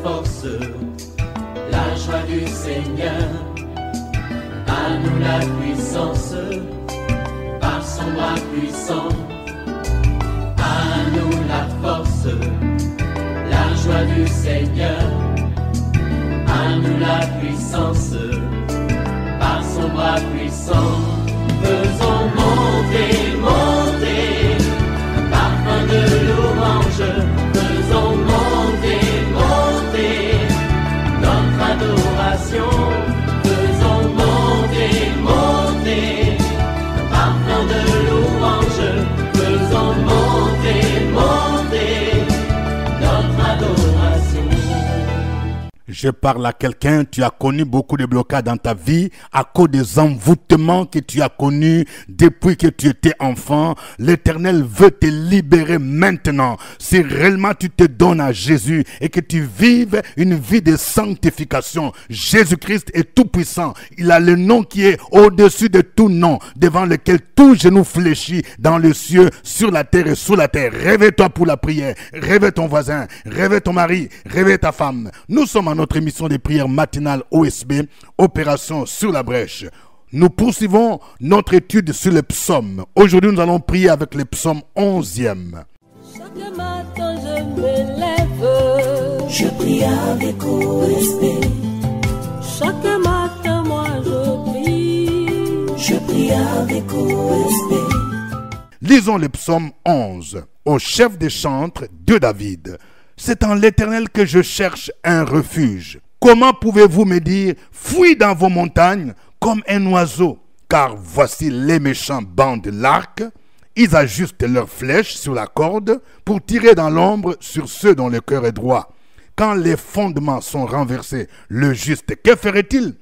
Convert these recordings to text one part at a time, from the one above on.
force, la joie du Seigneur. À nous la puissance, par son bras puissant. À nous la force, la joie du Seigneur. À nous la puissance, par son bras puissant. Faisons monter, monter, un parfum de louange. Faisons monter, monter, notre adoration. Faisons monter, monter, un parfum de louange. Faisons monter, monter, notre adoration. Je parle à quelqu'un, tu as connu beaucoup de blocages dans ta vie à cause des envoûtements que tu as connus depuis que tu étais enfant. L'Éternel veut te libérer maintenant. Si réellement tu te donnes à Jésus et que tu vives une vie de sanctification, Jésus-Christ est tout puissant. Il a le nom qui est au-dessus de tout nom, devant lequel tout genou fléchit dans le ciel, sur la terre et sous la terre. Réveille-toi pour la prière. Réveille ton voisin. Réveille ton mari. Réveille ta femme. Nous sommes en notre émission de prière matinale OSB, Opération sur la brèche. Nous poursuivons notre étude sur les psaumes. Aujourd'hui, nous allons prier avec le psaume 11e. Chaque matin, je me lève, je prie avec OSB. Chaque matin, moi, je prie avec OSB. Lisons le psaume 11, au chef des chantres de David. C'est en l'Éternel que je cherche un refuge. Comment pouvez-vous me dire, fuis dans vos montagnes comme un oiseau? Car voici les méchants bandent l'arc, ils ajustent leurs flèches sur la corde pour tirer dans l'ombre sur ceux dont le cœur est droit. Quand les fondements sont renversés, le juste, que ferait-il?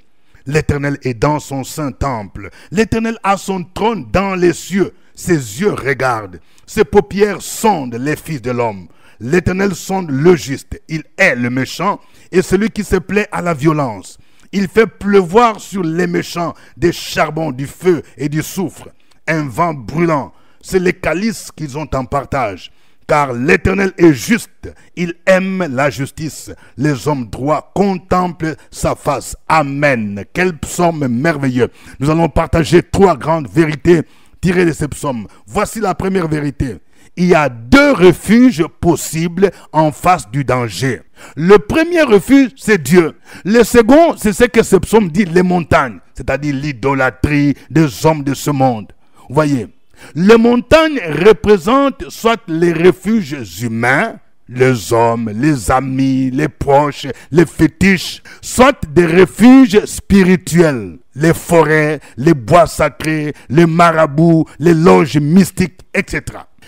L'Éternel est dans son saint temple. L'Éternel a son trône dans les cieux. Ses yeux regardent, ses paupières sondent les fils de l'homme. L'Éternel sonde le juste, il hait le méchant et celui qui se plaît à la violence. Il fait pleuvoir sur les méchants des charbons, du feu et du soufre. Un vent brûlant, c'est les calices qu'ils ont en partage. Car l'Éternel est juste, il aime la justice. Les hommes droits contemplent sa face. Amen. Quel psaume merveilleux. Nous allons partager 3 grandes vérités tirées de ce psaume. Voici la première vérité. Il y a 2 refuges possibles en face du danger. Le premier refuge, c'est Dieu. Le second, c'est ce que ce psaume dit, les montagnes, c'est-à-dire l'idolâtrie des hommes de ce monde. Vous voyez, les montagnes représentent soit les refuges humains, les hommes, les amis, les proches, les fétiches, soit des refuges spirituels, les forêts, les bois sacrés, les marabouts, les loges mystiques, etc.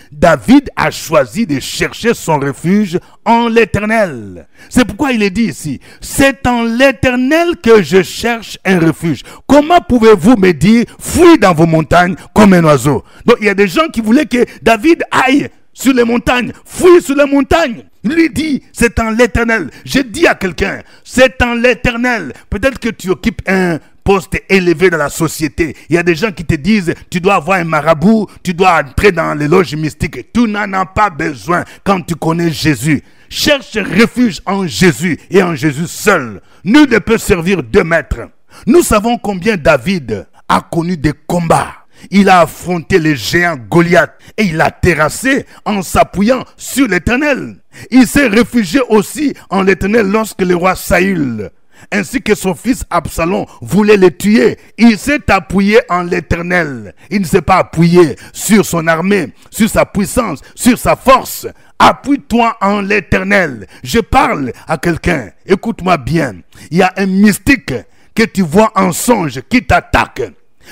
David a choisi de chercher son refuge en l'Éternel. C'est pourquoi il est dit ici, c'est en l'Éternel que je cherche un refuge. Comment pouvez-vous me dire, fuis dans vos montagnes comme un oiseau? Donc il y a des gens qui voulaient que David aille sur les montagnes, fuis sur les montagnes. Il lui dit, c'est en l'Éternel. Je dis à quelqu'un, c'est en l'Éternel. Peut-être que tu occupes un poste élevé dans la société. Il y a des gens qui te disent, tu dois avoir un marabout, tu dois entrer dans les loges mystiques. Tu n'en as pas besoin quand tu connais Jésus. Cherche refuge en Jésus et en Jésus seul. Nul ne peut servir 2 maîtres. Nous savons combien David a connu des combats. Il a affronté les géants Goliath et il a terrassé en s'appuyant sur l'Éternel. Il s'est réfugié aussi en l'Éternel lorsque le roi Saül ainsi que son fils Absalom voulait le tuer. Il s'est appuyé en l'Éternel. Il ne s'est pas appuyé sur son armée, sur sa puissance, sur sa force. Appuie-toi en l'Éternel. Je parle à quelqu'un. Écoute-moi bien. Il y a un mystique que tu vois en songe qui t'attaque.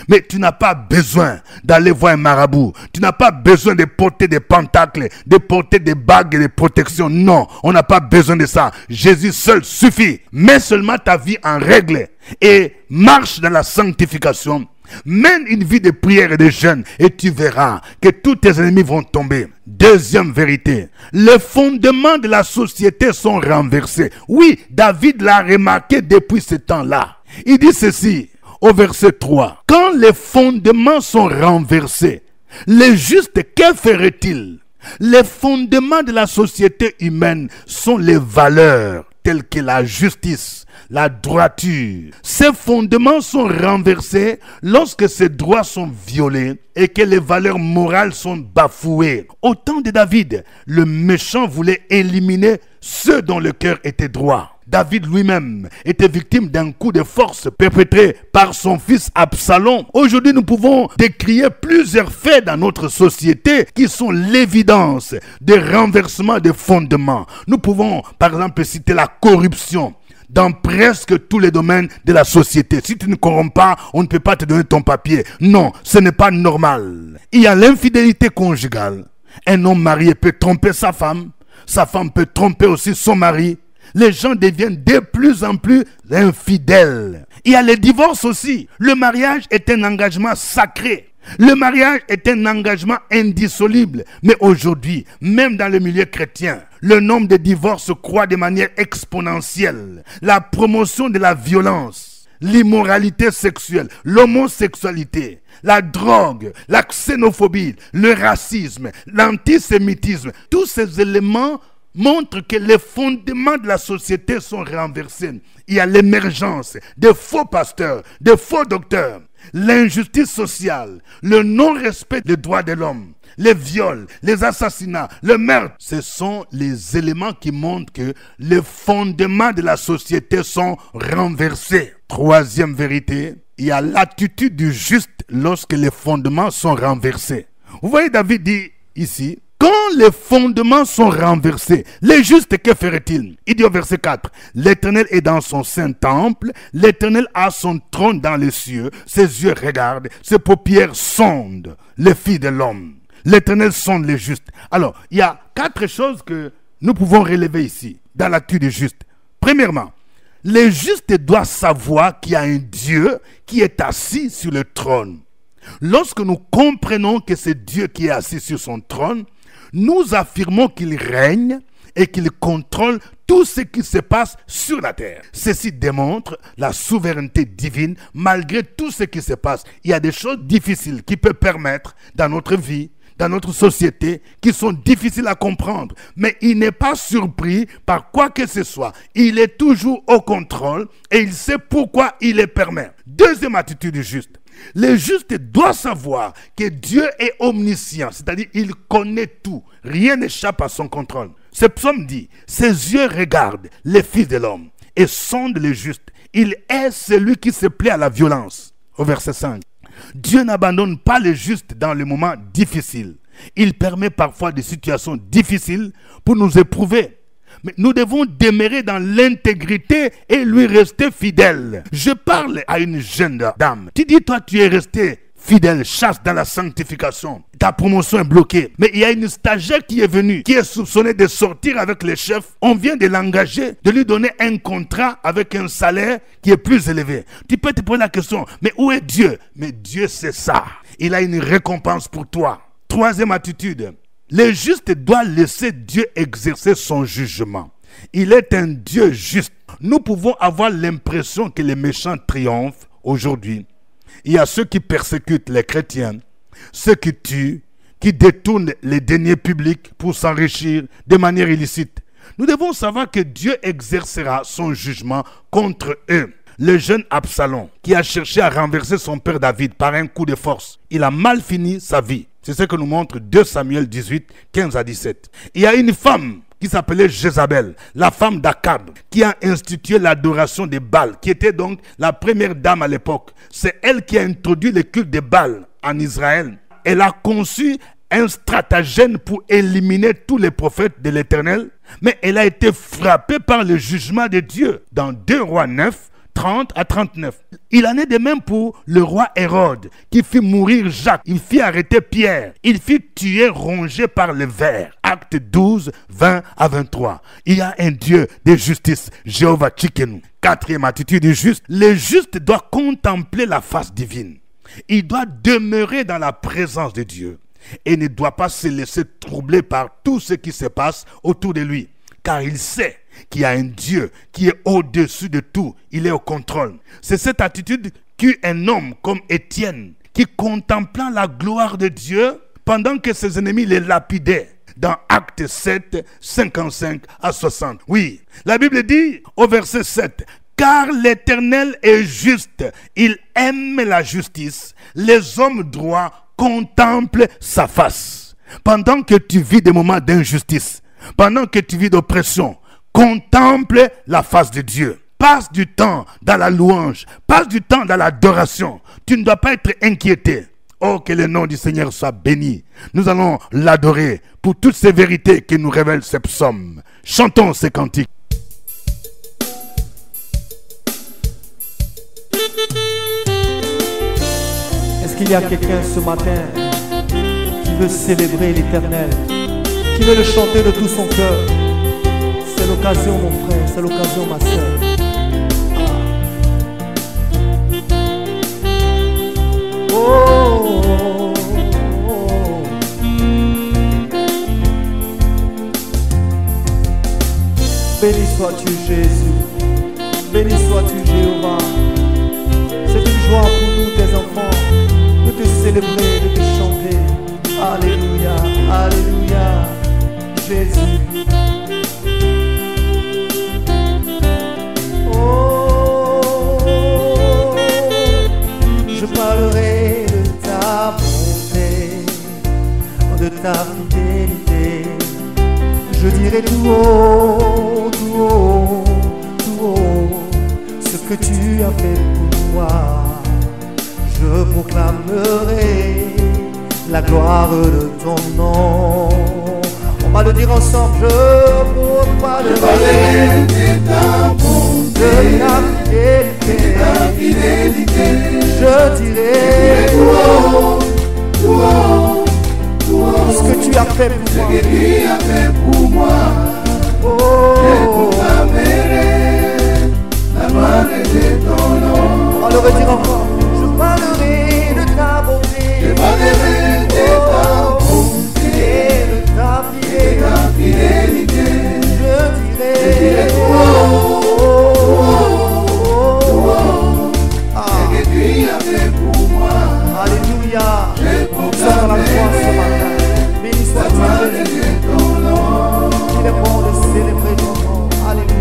Mais tu n'as pas besoin d'aller voir un marabout. Tu n'as pas besoin de porter des pentacles, de porter des bagues de protection. Non, on n'a pas besoin de ça. Jésus seul suffit. Mets seulement ta vie en règle et marche dans la sanctification. Mène une vie de prière et de jeûne et tu verras que tous tes ennemis vont tomber. Deuxième vérité, les fondements de la société sont renversés. Oui, David l'a remarqué depuis ce temps-là. Il dit ceci au verset 3. Quand les fondements sont renversés, les justes, que ferait-il? Les fondements de la société humaine sont les valeurs tels que la justice, la droiture. Ces fondements sont renversés lorsque ces droits sont violés et que les valeurs morales sont bafouées. Au temps de David, le méchant voulait éliminer ceux dont le cœur était droit. David lui-même était victime d'un coup de force perpétré par son fils Absalom. Aujourd'hui, nous pouvons décrire plusieurs faits dans notre société qui sont l'évidence de renversement des fondements. Nous pouvons, par exemple, citer la corruption dans presque tous les domaines de la société. Si tu ne corromps pas, on ne peut pas te donner ton papier. Non, ce n'est pas normal. Il y a l'infidélité conjugale. Un homme marié peut tromper sa femme peut tromper aussi son mari. Les gens deviennent de plus en plus infidèles. Il y a les divorces aussi. Le mariage est un engagement sacré. Le mariage est un engagement indissoluble. Mais aujourd'hui, même dans le milieu chrétien, le nombre de divorces croît de manière exponentielle. La promotion de la violence, l'immoralité sexuelle, l'homosexualité, la drogue, la xénophobie, le racisme, l'antisémitisme, tous ces éléments montre que les fondements de la société sont renversés. Il y a l'émergence de faux pasteurs, de faux docteurs, l'injustice sociale, le non-respect des droits de l'homme, les viols, les assassinats, le meurtre. Ce sont les éléments qui montrent que les fondements de la société sont renversés. Troisième vérité, il y a l'attitude du juste lorsque les fondements sont renversés. Vous voyez, David dit ici, quand les fondements sont renversés, les justes, que ferait-il? Il dit au verset 4, l'Éternel est dans son saint temple, l'Éternel a son trône dans les cieux, ses yeux regardent, ses paupières sondent les filles de l'homme. L'Éternel sonde les justes. Alors, il y a 4 choses que nous pouvons relever ici, dans l'attitude des justes. Premièrement, les justes doivent savoir qu'il y a un Dieu qui est assis sur le trône. Lorsque nous comprenons que c'est Dieu qui est assis sur son trône, nous affirmons qu'il règne et qu'il contrôle tout ce qui se passe sur la terre. Ceci démontre la souveraineté divine malgré tout ce qui se passe. Il y a des choses difficiles qui peuvent permettre dans notre vie, dans notre société, qui sont difficiles à comprendre. Mais il n'est pas surpris par quoi que ce soit. Il est toujours au contrôle et il sait pourquoi il les permet. Deuxième attitude juste. Les justes doivent savoir que Dieu est omniscient, c'est-à-dire il connaît tout. Rien n'échappe à son contrôle. Ce psaume dit, ses yeux regardent les fils de l'homme et sondent les justes. Il est celui qui se plaît à la violence. Au verset 5. Dieu n'abandonne pas les justes dans les moments difficiles. Il permet parfois des situations difficiles pour nous éprouver. Mais nous devons demeurer dans l'intégrité et lui rester fidèles. Je parle à une jeune dame. Tu dis, toi, tu es resté fidèle, chasse dans la sanctification. Ta promotion est bloquée. Mais il y a une stagiaire qui est venue, qui est soupçonnée de sortir avec les chefs. On vient de l'engager, de lui donner un contrat avec un salaire qui est plus élevé. Tu peux te poser la question, mais où est Dieu? Mais Dieu, c'est ça. Il a une récompense pour toi. Troisième attitude. Les justes doivent laisser Dieu exercer son jugement. Il est un Dieu juste. Nous pouvons avoir l'impression que les méchants triomphent aujourd'hui. Il y a ceux qui persécutent les chrétiens, ceux qui tuent, qui détournent les deniers publics pour s'enrichir de manière illicite. Nous devons savoir que Dieu exercera son jugement contre eux. Le jeune Absalom, qui a cherché à renverser son père David par un coup de force, il a mal fini sa vie. C'est ce que nous montre 2 Samuel 18, 15 à 17. Il y a une femme qui s'appelait Jézabel, la femme d'Akab, qui a institué l'adoration des Baals, qui était donc la première dame à l'époque. C'est elle qui a introduit le culte des Baals en Israël. Elle a conçu un stratagème pour éliminer tous les prophètes de l'Éternel, mais elle a été frappée par le jugement de Dieu. Dans 2 Rois 9, 30 à 39. Il en est de même pour le roi Hérode, qui fit mourir Jacques. Il fit arrêter Pierre. Il fit tuer rongé par le ver. Acte 12, 20 à 23. Il y a un Dieu de justice, Jéhovah Tchikenu. Quatrième attitude du juste. Le juste doit contempler la face divine. Il doit demeurer dans la présence de Dieu et ne doit pas se laisser troubler par tout ce qui se passe autour de lui. Car il sait qu'il y a un Dieu qui est au-dessus de tout. Il est au contrôle. C'est cette attitude qu'eut un homme comme Étienne, qui contemplant la gloire de Dieu, pendant que ses ennemis les lapidaient, dans Actes 7, 55 à 60. Oui, la Bible dit au verset 7, « Car l'Éternel est juste, il aime la justice, les hommes droits contemplent sa face. » Pendant que tu vis des moments d'injustice, pendant que tu vis d'oppression, contemple la face de Dieu. Passe du temps dans la louange, passe du temps dans l'adoration. Tu ne dois pas être inquiété. Oh, que le nom du Seigneur soit béni. Nous allons l'adorer pour toutes ces vérités que nous révèlent ces psaumes. Chantons ces cantiques. Est-ce qu'il y a quelqu'un ce matin qui veut célébrer l'Éternel, qui veut le chanter de tout son cœur? C'est l'occasion, mon frère, c'est l'occasion, ma soeur. Oh, oh, oh. Béni sois-tu Jésus, béni sois-tu Jéhovah. C'est une joie pour nous tes enfants de te célébrer, de te chanter. Alléluia, alléluia, Jésus. Je parlerai de ta bonté, de ta fidélité. Je dirai tout haut, tout haut, tout haut, ce que tu as fait pour moi. Je proclamerai la gloire de ton nom. On va le dire ensemble. Je proclamerai de ta bonté, de ta fidélité. Je dirai tout haut, tout haut, tout haut, ce que tu as fait pour moi. Ce que tu as fait pour moi. Oh, je proclamerai la gloire de ton nom. On va le redire encore. Je parlerai de ta bonté. Je parlerai de ta bonté, de ta fidélité. Je dirai tout haut, tout haut, ce que tu as fait pour moi. Alléluia. Je proclamerai béni soit-tu Jésus. Il est bon de célébrer ton nom. Alléluia.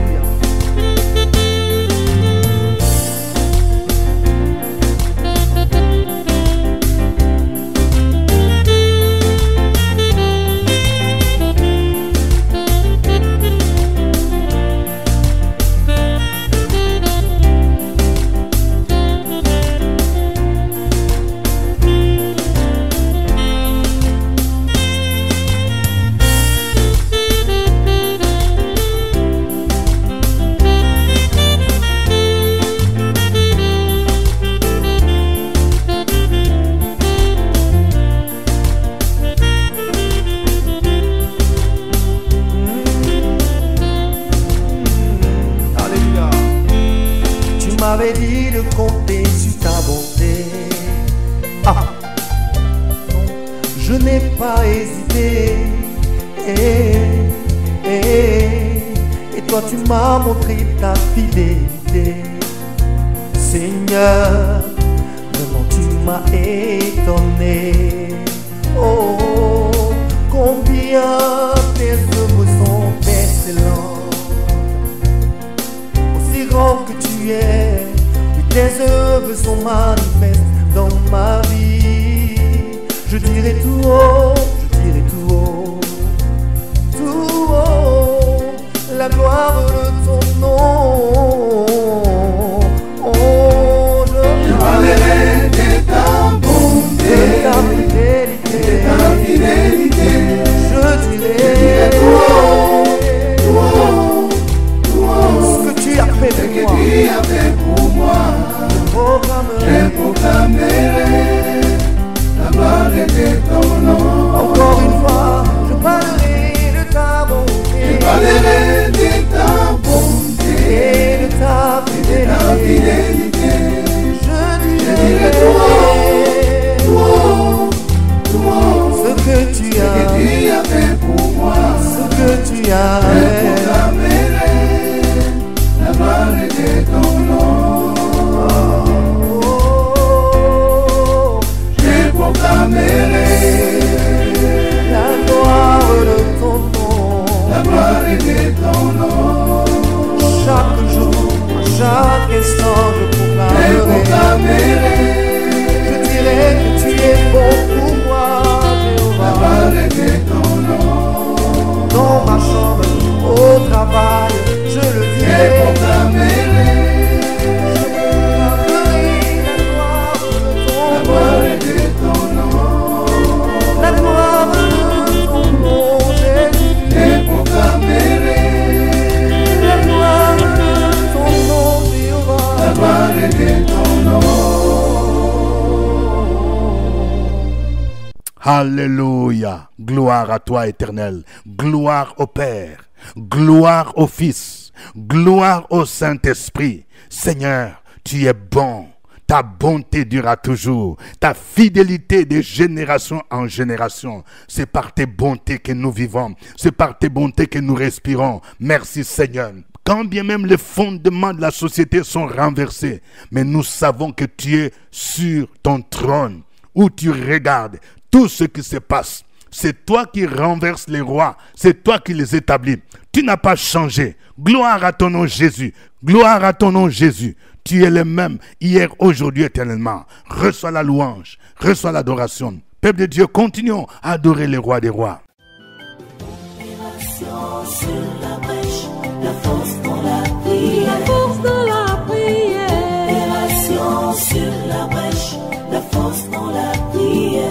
M'avais dit de compter sur ta bonté. Ah, non, je n'ai pas hésité. Et toi tu m'as montré ta fidélité. Seigneur, vraiment tu m'as étonné. Oh, combien tes œuvres sont excellentes. Aussi grand que tu es, tes œuvres sont manifestes dans ma vie. Je dirai tout haut, tout haut, la gloire de ton nom. Oh, je parlerai de ta bonté, de ta fidélité. Je dirai tout haut, ce que tu as fait pour moi. Je proclamerai la gloire de ton nom. Encore une fois, je parlerai de ta bonté. Je parlerai de ta Alléluia. Gloire à toi, Éternel. Gloire au Père. Gloire au Fils. Gloire au Saint-Esprit. Seigneur, tu es bon. Ta bonté durera toujours. Ta fidélité de génération en génération. C'est par tes bontés que nous vivons. C'est par tes bontés que nous respirons. Merci Seigneur. Quand bien même les fondements de la société sont renversés, mais nous savons que tu es sur ton trône, où tu regardes tout ce qui se passe. C'est toi qui renverses les rois. C'est toi qui les établis. Tu n'as pas changé. Gloire à ton nom Jésus. Gloire à ton nom Jésus. Tu es le même hier, aujourd'hui, éternellement. Reçois la louange, reçois l'adoration. Peuple de Dieu, continuons à adorer les rois des rois. Sur la brèche, la force dans la prière. La force dans la prière. Opération sur la brèche, la force dans la prière.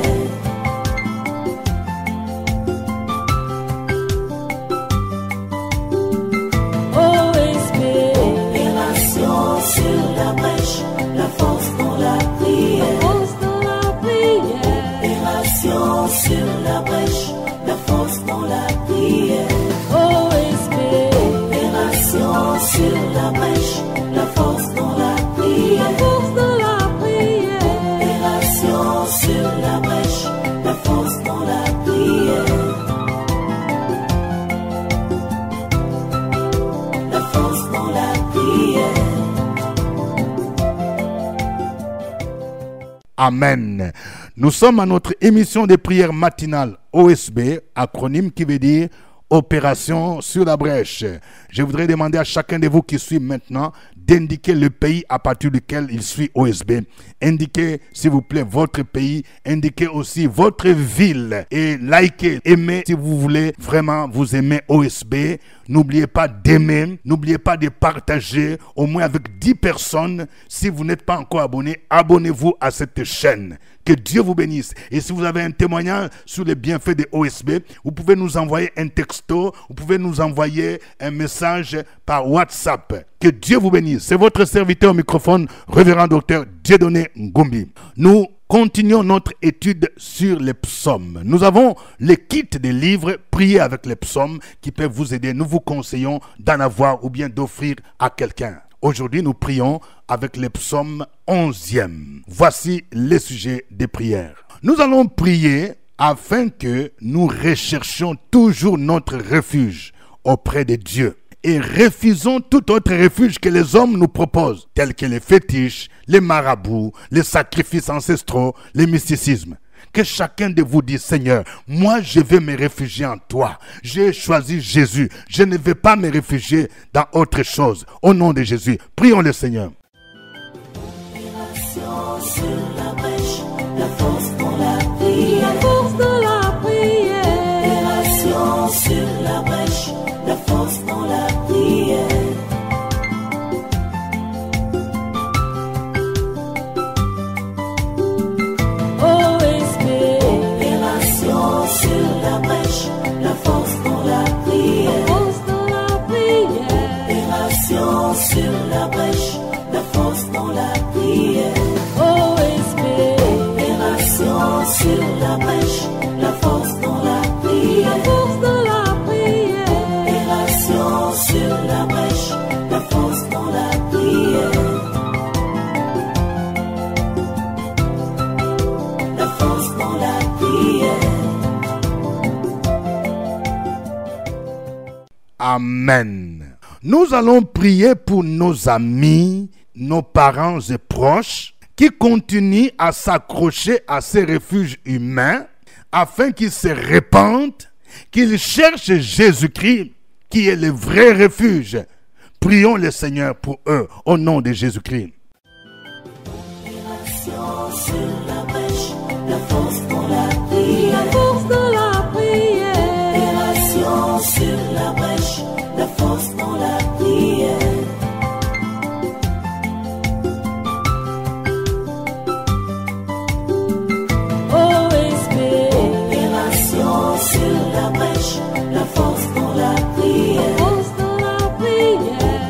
La force dans la prière. La force dans la prière. Opération sur la brèche. La force dans la prière. OSB. Opération sur la brèche. La force dans la prière. La force dans la prière. Opération sur la brèche. La force dans la prière. La force dans la prière. Amen. Nous sommes à notre émission de prière matinale OSB, acronyme qui veut dire Opération sur la brèche. Je voudrais demander à chacun de vous qui suit maintenant d'indiquer le pays à partir duquel il suit OSB. Indiquez, s'il vous plaît, votre pays. Indiquez aussi votre ville. Et likez, aimez si vous voulez vraiment vous aimer OSB. N'oubliez pas d'aimer. N'oubliez pas de partager au moins avec 10 personnes. Si vous n'êtes pas encore abonné, abonnez-vous à cette chaîne. Que Dieu vous bénisse. Et si vous avez un témoignage sur les bienfaits de OSB, vous pouvez nous envoyer un texto, vous pouvez nous envoyer un message par WhatsApp. Que Dieu vous bénisse. C'est votre serviteur au microphone, révérend docteur Dieudonné Ngombi. Nous continuons notre étude sur les psaumes. Nous avons les kits des livres Priez avec les psaumes qui peuvent vous aider. Nous vous conseillons d'en avoir ou bien d'offrir à quelqu'un. Aujourd'hui, nous prions avec les psaumes 11e. Voici les sujets des prières. Nous allons prier afin que nous recherchions toujours notre refuge auprès de Dieu. Et refusons tout autre refuge que les hommes nous proposent, tels que les fétiches, les marabouts, les sacrifices ancestraux, les mysticismes. Que chacun de vous dise, Seigneur, moi je vais me réfugier en toi. J'ai choisi Jésus. Je ne vais pas me réfugier dans autre chose. Au nom de Jésus, prions le Seigneur. Sur la brèche, la force dans la prière. La force dans la prière. Opération sur la brèche, la force dans la prière. OSB. Opération sur la brèche, la force dans la prière. La force dans la prière. Opération sur la brèche, la force dans la prière. OSB. Opération sur la brèche, la force dans la prière. La force dans la prière. Opération sur la brèche, la force dans la prière. La force dans la prière. Amen. Nous allons prier pour nos amis, nos parents et proches qui continuent à s'accrocher à ces refuges humains afin qu'ils se répandent, qu'ils cherchent Jésus-Christ qui est le vrai refuge. Prions le Seigneur pour eux au nom de Jésus-Christ. Opération sur la brèche, la force dans la prière. La force dans la prière. Opération sur la brèche, la force dans la prière. OSB. Opération sur la brèche, la force dans la prière. La force dans la prière.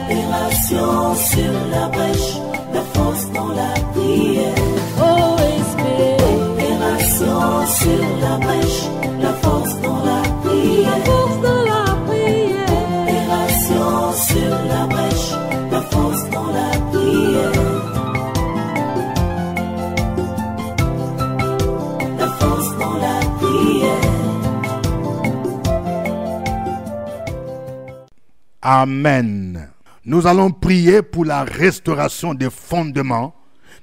Opération sur la brèche, la force dans la prière. OSB. Opération sur la sur la brèche, la force dans la prière. La force dans la prière. Amen. Nous allons prier pour la restauration des fondements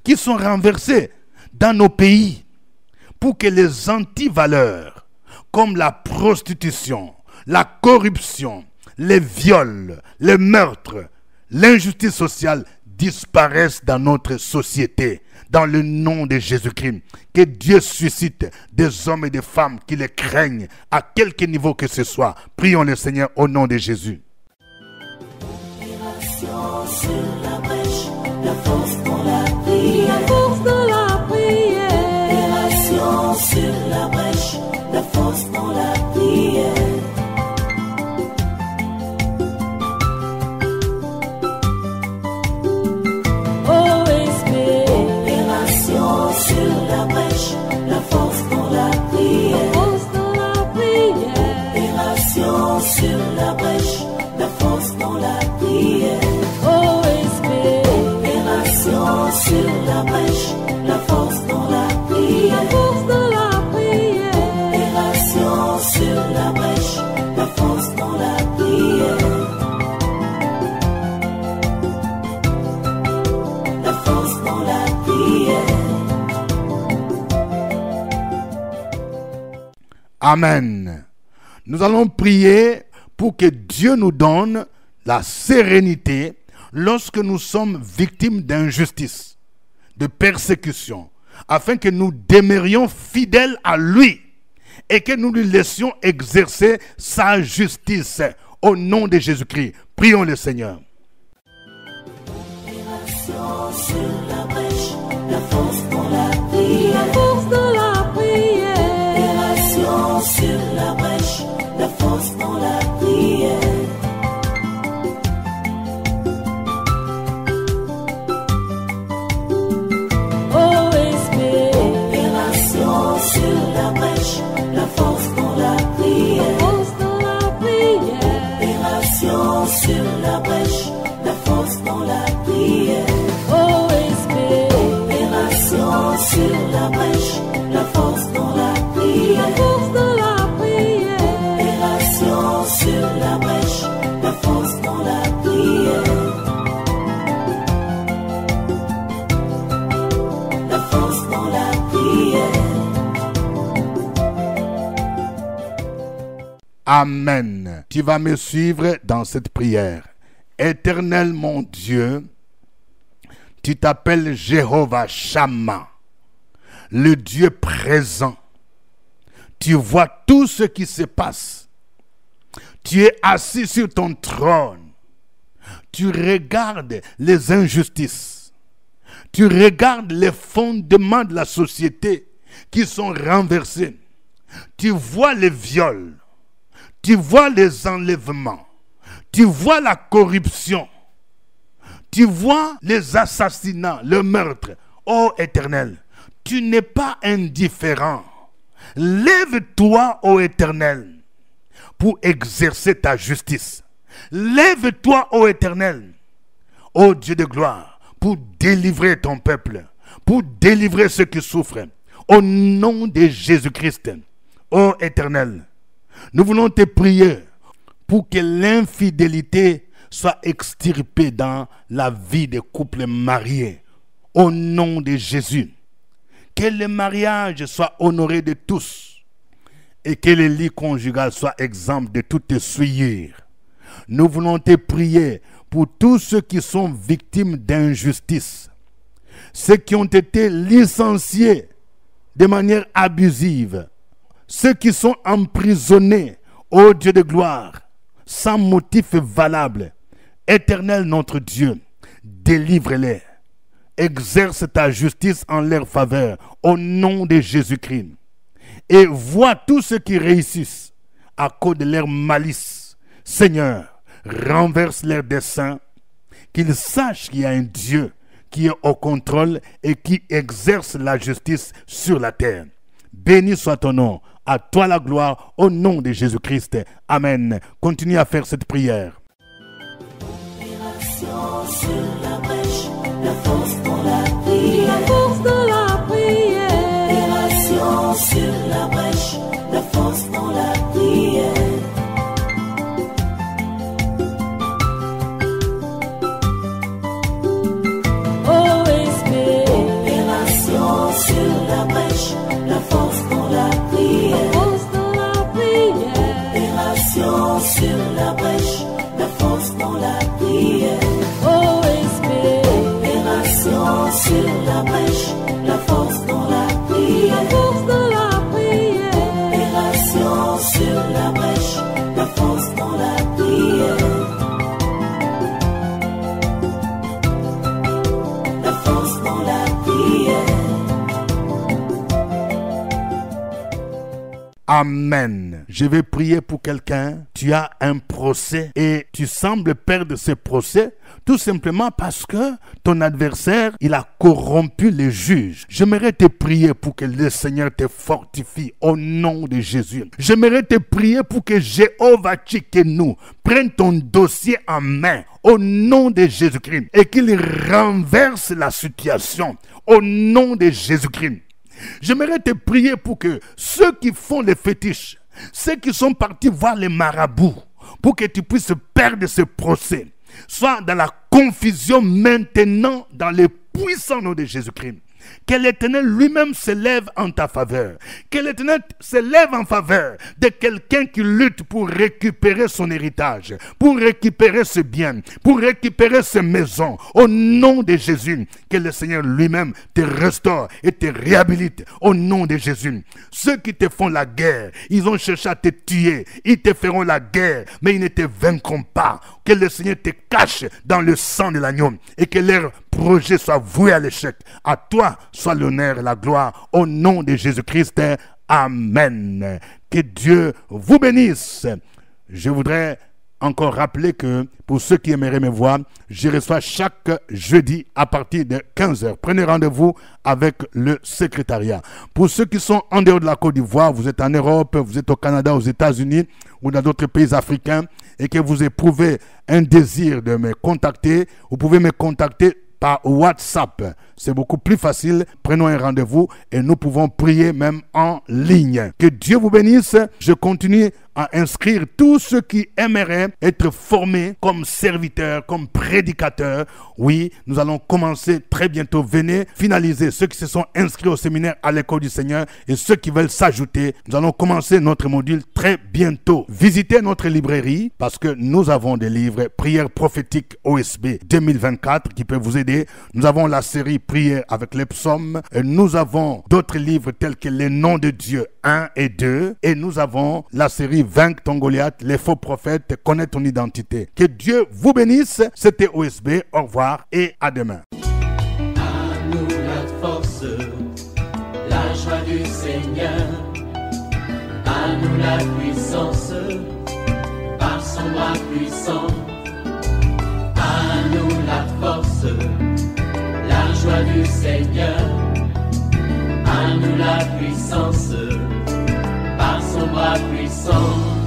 qui sont renversés dans nos pays, pour que les antivaleurs comme la prostitution, la corruption, les viols, les meurtres, l'injustice sociale disparaissent dans notre société. Dans le nom de Jésus-Christ, que Dieu suscite des hommes et des femmes qui les craignent à quelque niveau que ce soit. Prions le Seigneur au nom de Jésus. Sur la brèche, la force dans la prière. La force dans la prière. Opération sur la brèche, la force dans la prière. OSP. Opération sur la brèche, la force dans la prière. La force dans la prière. Opération sur la brèche, la force dans la prière. Sur la brèche, la force dans la prière. La force dans la prière. Opération sur la brèche, la force dans la prière. La force dans la prière. Amen. Nous allons prier pour que Dieu nous donne la sérénité lorsque nous sommes victimes d'injustice, de persécution, afin que nous demeurions fidèles à lui et que nous lui laissions exercer sa justice. Au nom de Jésus-Christ, prions le Seigneur. Opération sur la brèche, la force dans la prière. La force dans la prière. Opération sur la brèche, la force dans la prière. Sur la brèche, la force dans la prière. La force dans la prière. Opération sur la brèche, la force dans la prière. OSP. Opération sur la brèche, la force dans la prière. La force dans la prière. Opération sur la brèche, la force dans la prière. La force dans la prière. Amen. Tu vas me suivre dans cette prière. Éternel mon Dieu, tu t'appelles Jéhovah Shammah, le Dieu présent. Tu vois tout ce qui se passe. Tu es assis sur ton trône. Tu regardes les injustices. Tu regardes les fondements de la société qui sont renversés. Tu vois les viols. Tu vois les enlèvements. Tu vois la corruption. Tu vois les assassinats, le meurtre. Ô Éternel, tu n'es pas indifférent. Lève-toi, ô Éternel, pour exercer ta justice. Lève-toi, ô Éternel, ô Dieu de gloire, pour délivrer ton peuple, pour délivrer ceux qui souffrent. Au nom de Jésus-Christ, ô Éternel, nous voulons te prier pour que l'infidélité soit extirpée dans la vie des couples mariés. Au nom de Jésus, que le mariage soit honoré de tous et que le lit conjugal soit exempt de toute souillure. Nous voulons te prier pour tous ceux qui sont victimes d'injustice, ceux qui ont été licenciés de manière abusive, ceux qui sont emprisonnés, ô Dieu de gloire, sans motif valable. Éternel notre Dieu, délivre-les. Exerce ta justice en leur faveur, au nom de Jésus-Christ. Et vois tous ceux qui réussissent à cause de leur malice. Seigneur, renverse leurs desseins, qu'ils sachent qu'il y a un Dieu qui est au contrôle et qui exerce la justice sur la terre. Béni soit ton nom. À toi la gloire, au nom de Jésus-Christ. Amen. Continue à faire cette prière. sur la brèche, la force dans la prière. La force dans la prière. Opération sur la brèche, la force dans la prière. OSB. Opération sur la brèche, la force dans la prière. La force dans la prière. Opération sur la brèche, la force dans la prière. OSB. Opération sur la brèche, la force dans la prière. La force dans la prière. Opération sur la brèche, la force dans la prière. La force dans la prière. Amen. Je vais prier pour quelqu'un. Tu as un procès et tu sembles perdre ce procès tout simplement parce que ton adversaire, il a corrompu les juges. J'aimerais te prier pour que le Seigneur te fortifie au nom de Jésus. J'aimerais te prier pour que Jéhovah Tchikenu prenne ton dossier en main au nom de Jésus-Christ et qu'il renverse la situation au nom de Jésus-Christ. J'aimerais te prier pour que ceux qui font les fétiches, ceux qui sont partis voir les marabouts, pour que tu puisses perdre ce procès, soient dans la confusion maintenant dans le puissant nom de Jésus-Christ. Que l'Éternel lui-même se lève en ta faveur. Que l'Éternel se lève en faveur de quelqu'un qui lutte pour récupérer son héritage, pour récupérer ses biens, pour récupérer ses maisons. Au nom de Jésus, que le Seigneur lui-même te restaure et te réhabilite. Au nom de Jésus. Ceux qui te font la guerre, ils ont cherché à te tuer. Ils te feront la guerre, mais ils ne te vaincront pas. Que le Seigneur te cache dans le sang de l'agneau et que leur projet soit voué à l'échec. À toi soit l'honneur et la gloire au nom de Jésus-Christ. Amen. Que Dieu vous bénisse. Je voudrais encore rappeler que pour ceux qui aimeraient me voir, je reçois chaque jeudi à partir de 15h. Prenez rendez-vous avec le secrétariat. Pour ceux qui sont en dehors de la Côte d'Ivoire, vous êtes en Europe, vous êtes au Canada, aux États-Unis ou dans d'autres pays africains et que vous éprouvez un désir de me contacter, vous pouvez me contacter par WhatsApp. C'est beaucoup plus facile. Prenons un rendez-vous et nous pouvons prier même en ligne. Que Dieu vous bénisse. Je continue à inscrire tous ceux qui aimeraient être formés comme serviteurs, comme prédicateurs. Oui, nous allons commencer très bientôt. Venez finaliser ceux qui se sont inscrits au séminaire à l'école du Seigneur et ceux qui veulent s'ajouter. Nous allons commencer notre module très bientôt. Visitez notre librairie parce que nous avons des livres Prières prophétiques OSB 2024 qui peuvent vous aider. Nous avons la série Prières avec les psaumes. Et nous avons d'autres livres tels que Les noms de Dieu 1 et 2. Et nous avons la série Vaincre ton Goliath, les faux prophètes, connaître ton identité. Que Dieu vous bénisse. C'était OSB. Au revoir et à demain. À nous la force, la joie du Seigneur. À nous la puissance, par son bras puissant. À nous la force, la joie du Seigneur. À nous la puissance, par son bras puissant.